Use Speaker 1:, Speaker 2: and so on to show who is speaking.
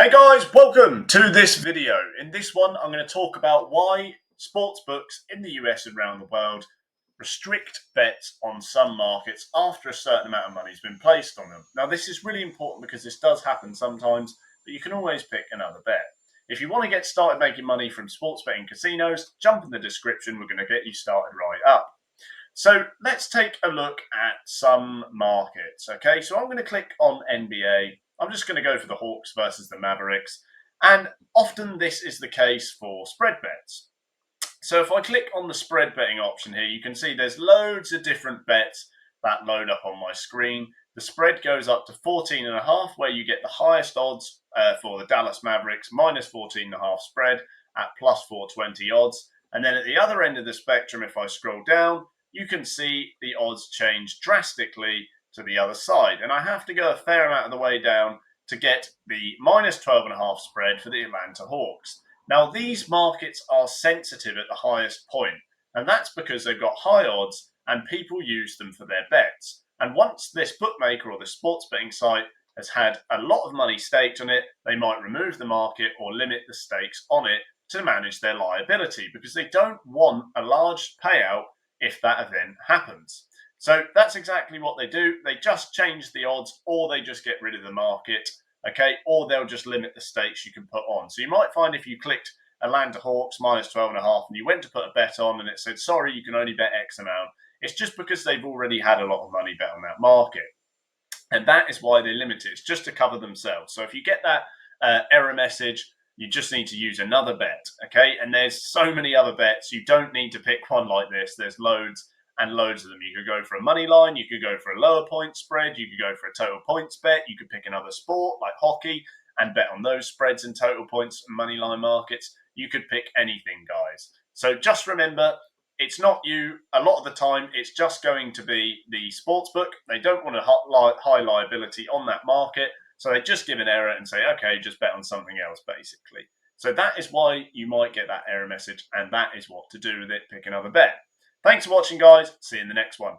Speaker 1: Hey guys, welcome to this video. In this one, I'm going to talk about why sportsbooks in the US and around the world restrict bets on some markets after a certain amount of money has been placed on them. Now, this is really important because this does happen sometimes, but you can always pick another bet. If you want to get started making money from sports betting casinos, jump in the description. We're going to get you started right up. So let's take a look at some markets. Okay, so I'm going to click on NBA. I'm just going to go for the Hawks versus the Mavericks. And often this is the case for spread bets. So if I click on the spread betting option here, you can see there's loads of different bets that load up on my screen. The spread goes up to 14.5, where you get the highest odds for the Dallas Mavericks, minus 14.5 spread at plus 420 odds. And then at the other end of the spectrum, if I scroll down, you can see the odds change drastically to the other side. And I have to go a fair amount of the way down to get the minus 12.5 spread for the Atlanta Hawks. Now, these markets are sensitive at the highest point, and that's because they've got high odds and people use them for their bets. And once this bookmaker or this sports betting site has had a lot of money staked on it, they might remove the market or limit the stakes on it to manage their liability because they don't want a large payout if that event happens. So that's exactly what they do. They just change the odds, or they just get rid of the market, okay? Or they'll just limit the stakes you can put on. So you might find if you clicked Atlanta Hawks minus 12.5 and you went to put a bet on and it said, sorry, you can only bet X amount, it's just because they've already had a lot of money bet on that market. And that is why they limit it. It's just to cover themselves. So if you get that error message, you just need to use another bet, okay? And there's so many other bets. You don't need to pick one like this. There's loads and loads of them. You could go for a money line. You could go for a lower point spread. You could go for a total points bet. You could pick another sport like hockey and bet on those spreads and total points and money line markets. You could pick anything, guys. So just remember, it's not you. A lot of the time, it's just going to be the sportsbook. They don't want a high liability on that market. So they just give an error and say, okay, just bet on something else, basically. So that is why you might get that error message, and that is what to do with it. Pick another bet. Thanks for watching, guys. See you in the next one.